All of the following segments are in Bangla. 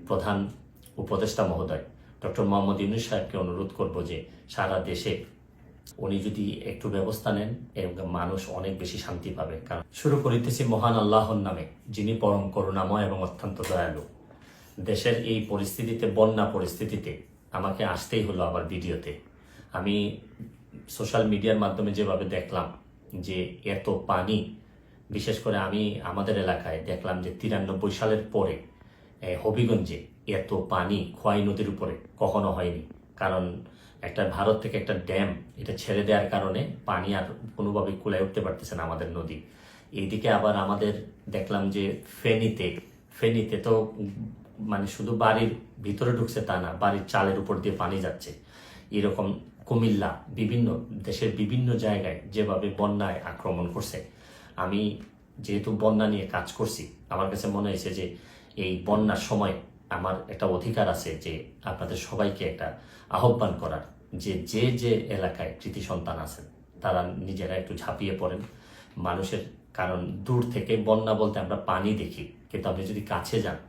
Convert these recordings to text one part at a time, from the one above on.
প্রধান উপদেষ্টা মহোদয় ডক্টর মোহাম্মদ ইউনূস সাহেবকে অনুরোধ করব যে সারা দেশে উনি যদি একটু ব্যবস্থা নেন এবং মানুষ অনেক বেশি শান্তি পাবে। কারণ শুরু করিতেছি মহান আল্লাহর নামে, যিনি পরম করুণাময় এবং অত্যন্ত দয়ালু। দেশের এই পরিস্থিতিতে, বন্যা পরিস্থিতিতে আমাকে আসতেই হলো আবার ভিডিওতে। আমি সোশ্যাল মিডিয়ার মাধ্যমে যেভাবে দেখলাম যে এত পানি, বিশেষ করে আমি আমাদের এলাকায় দেখলাম যে 93 সালের পরে হবিগঞ্জে এত পানি খোয়াই নদীর উপরে কখনো হয়নি। কারণ একটা ভারত থেকে একটা ড্যাম এটা ছেড়ে দেওয়ার কারণে পানি আর কোনোভাবে কুলায় উঠতে পারতেছে না আমাদের নদী। এইদিকে আবার আমাদের দেখলাম যে ফেনীতে তো মানে শুধু বাড়ির ভিতরে ঢুকছে তা না, বাড়ির চালের উপর দিয়ে পানি যাচ্ছে। এরকম কুমিল্লা, বিভিন্ন দেশের বিভিন্ন জায়গায় যেভাবে বন্যায় আক্রমণ করছে। আমি যেহেতু বন্যা নিয়ে কাজ করছি, আমার কাছে মনে হয়েছে যে এই বন্যার সময় আমার একটা অধিকার আছে যে আপনাদের সবাইকে একটা আহ্বান করার, যে যে যে এলাকায় কৃতি সন্তান আছেন তারা নিজেরা একটু ঝাঁপিয়ে পড়েন মানুষের। কারণ দূর থেকে বন্যা বলতে আমরা পানি দেখি, কিন্তু আপনি যদি কাছে যান,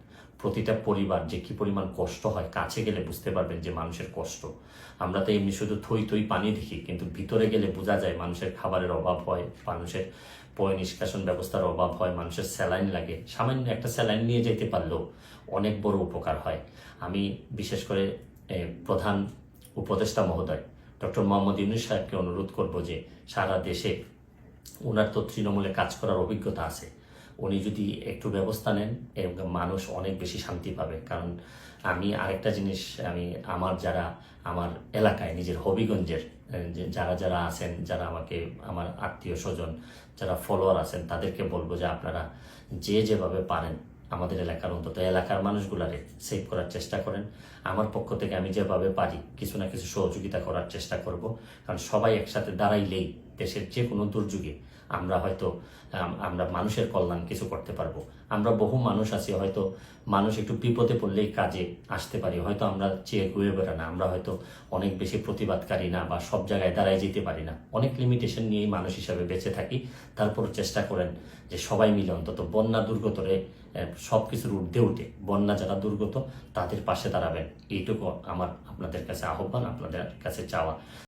প্রতিটা পরিবার যে কি পরিমাণ কষ্ট হয়, কাছে গেলে বুঝতে পারবেন যে মানুষের কষ্ট। আমরা তো এমনি শুধু থই থই পানি দেখি, কিন্তু ভিতরে গেলে বোঝা যায় মানুষের খাবারের অভাব হয়, মানুষের পয় নিষ্কাশন ব্যবস্থার অভাব হয়, মানুষের স্যালাইন লাগে। সামান্য একটা স্যালাইন নিয়ে যেতে পারলেও অনেক বড় উপকার হয়। আমি বিশেষ করে প্রধান উপদেষ্টা মহোদয় ডক্টর মোহাম্মদ ইউনূস সাহেবকে অনুরোধ করব যে সারা দেশে, ওনার তো তৃণমূলে কাজ করার অভিজ্ঞতা আছে, উনি যদি একটু ব্যবস্থা নেন এবং মানুষ অনেক বেশি শান্তি পাবে। কারণ আমি আরেকটা জিনিস, আমার এলাকায় নিজের হবিগঞ্জের যারা যারা আছেন, যারা আমাকে, আমার আত্মীয় স্বজন, যারা ফলোয়ার আছেন, তাদেরকে বলবো যে আপনারা যেভাবে পারেন আমাদের এলাকার, অন্তত এলাকার মানুষগুলারে সেভ করার চেষ্টা করেন। আমার পক্ষ থেকে আমি যেভাবে পারি কিছু না কিছু সহযোগিতা করার চেষ্টা করব। কারণ সবাই একসাথে দাঁড়াইলেই দেশের যে কোনো দুর্যোগে আমরা মানুষের কল্যাণ কিছু করতে পারবো। আমরা বহু মানুষ আছি, হয়তো মানুষ একটু বিপদে পড়লেই কাজে আসতে পারি, হয়তো আমরা চেয়ে ঘুরে বেড়া না, আমরা হয়তো অনেক বেশি প্রতিবাদকারী না, বা সব জায়গায় দাঁড়ায় যেতে পারি না, অনেক লিমিটেশন নিয়েই মানুষ হিসাবে বেঁচে থাকি। তারপর চেষ্টা করেন যে সবাই মিলে অন্তত বন্যা দুর্গতরে সব কিছুর ঊর্ধ্বে উঠে বন্যা যারা দুর্গত তাদের পাশে দাঁড়াবেন। এইটুকু আমার আপনাদের কাছে আহ্বান, আপনাদের কাছে চাওয়া।